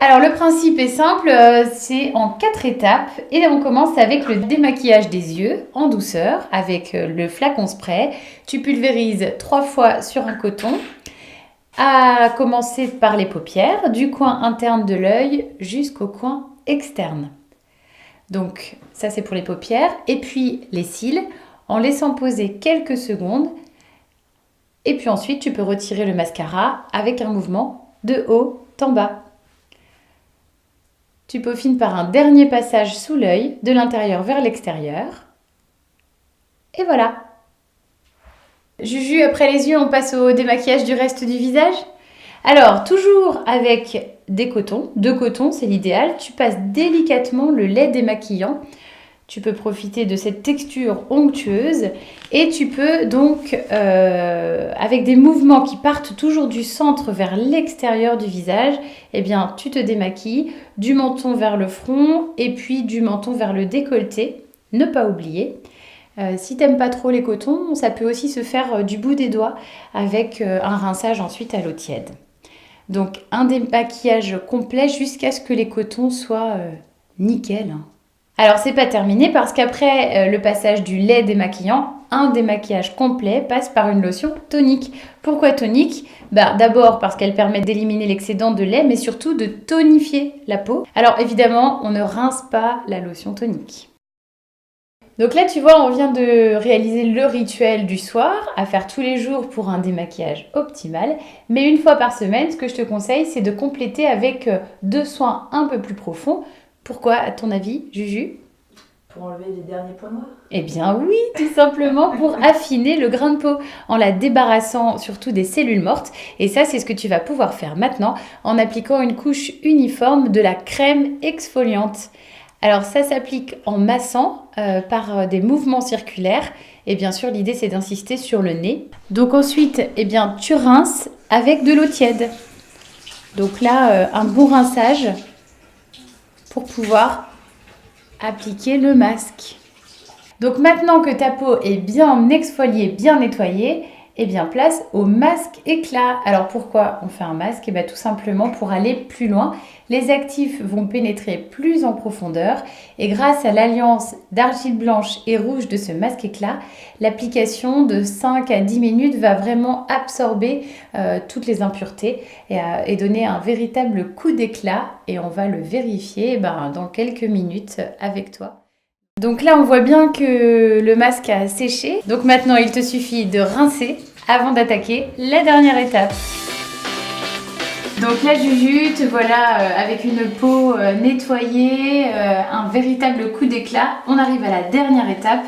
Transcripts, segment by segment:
Alors le principe est simple, c'est en 4 étapes et on commence avec le démaquillage des yeux en douceur avec le flacon spray. Tu pulvérises 3 fois sur un coton, à commencer par les paupières, du coin interne de l'œil jusqu'au coin externe. Donc ça c'est pour les paupières et puis les cils en laissant poser quelques secondes et puis ensuite tu peux retirer le mascara avec un mouvement de haut en bas. Tu peaufines par un dernier passage sous l'œil, de l'intérieur vers l'extérieur. Et voilà. Juju, après les yeux, on passe au démaquillage du reste du visage. Alors, toujours avec des cotons, 2 cotons, c'est l'idéal. Tu passes délicatement le lait démaquillant. Tu peux profiter de cette texture onctueuse et tu peux donc, avec des mouvements qui partent toujours du centre vers l'extérieur du visage, eh bien, tu te démaquilles du menton vers le front et puis du menton vers le décolleté. Ne pas oublier. Si t'aimes pas trop les cotons, ça peut aussi se faire du bout des doigts avec un rinçage ensuite à l'eau tiède. Donc, un démaquillage complet jusqu'à ce que les cotons soient nickel. Alors c'est pas terminé parce qu'après le passage du lait démaquillant, un démaquillage complet passe par une lotion tonique. Pourquoi tonique? D'abord parce qu'elle permet d'éliminer l'excédent de lait, mais surtout de tonifier la peau. Alors évidemment, on ne rince pas la lotion tonique. Donc là, tu vois, on vient de réaliser le rituel du soir, à faire tous les jours pour un démaquillage optimal. Mais une fois par semaine, ce que je te conseille, c'est de compléter avec 2 soins un peu plus profonds. Pourquoi, à ton avis, Juju? Pour enlever les derniers points noirs? Eh bien oui, tout simplement pour affiner le grain de peau, en la débarrassant surtout des cellules mortes. Et ça, c'est ce que tu vas pouvoir faire maintenant en appliquant une couche uniforme de la crème exfoliante. Alors ça s'applique en massant par des mouvements circulaires. Et bien sûr, l'idée, c'est d'insister sur le nez. Donc ensuite, eh bien, tu rinces avec de l'eau tiède. Donc là, un bon rinçage pour pouvoir appliquer le masque. Donc maintenant que ta peau est bien exfoliée, bien nettoyée, eh bien place au masque éclat. Alors pourquoi on fait un masque? Eh bien tout simplement pour aller plus loin. Les actifs vont pénétrer plus en profondeur et grâce à l'alliance d'argile blanche et rouge de ce masque éclat, l'application de 5 à 10 minutes va vraiment absorber toutes les impuretés et donner un véritable coup d'éclat et on va le vérifier dans quelques minutes avec toi. Donc là, on voit bien que le masque a séché. Donc maintenant, il te suffit de rincer avant d'attaquer la dernière étape. Donc là, Juju, te voilà avec une peau nettoyée, un véritable coup d'éclat. On arrive à la dernière étape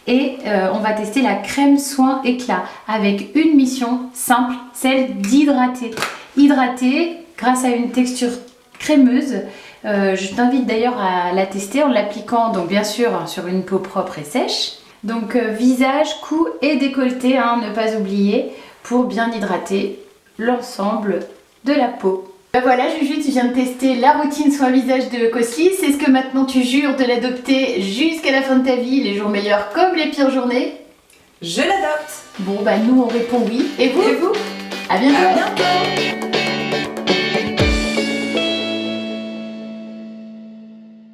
et on va tester la crème soin éclat avec une mission simple, celle d'hydrater. Hydrater grâce à une texture crémeuse. Je t'invite d'ailleurs à la tester en l'appliquant donc bien sûr sur une peau propre et sèche. Donc visage, cou et décolleté, ne pas oublier pour bien hydrater l'ensemble de la peau. Voilà Juju, tu viens de tester la routine soin visage de Cosly. Est-ce que maintenant tu jures de l'adopter jusqu'à la fin de ta vie, les jours meilleurs comme les pires journées? Je l'adopte. Bon nous on répond oui. Et vous? Et vous? À bientôt. À bientôt.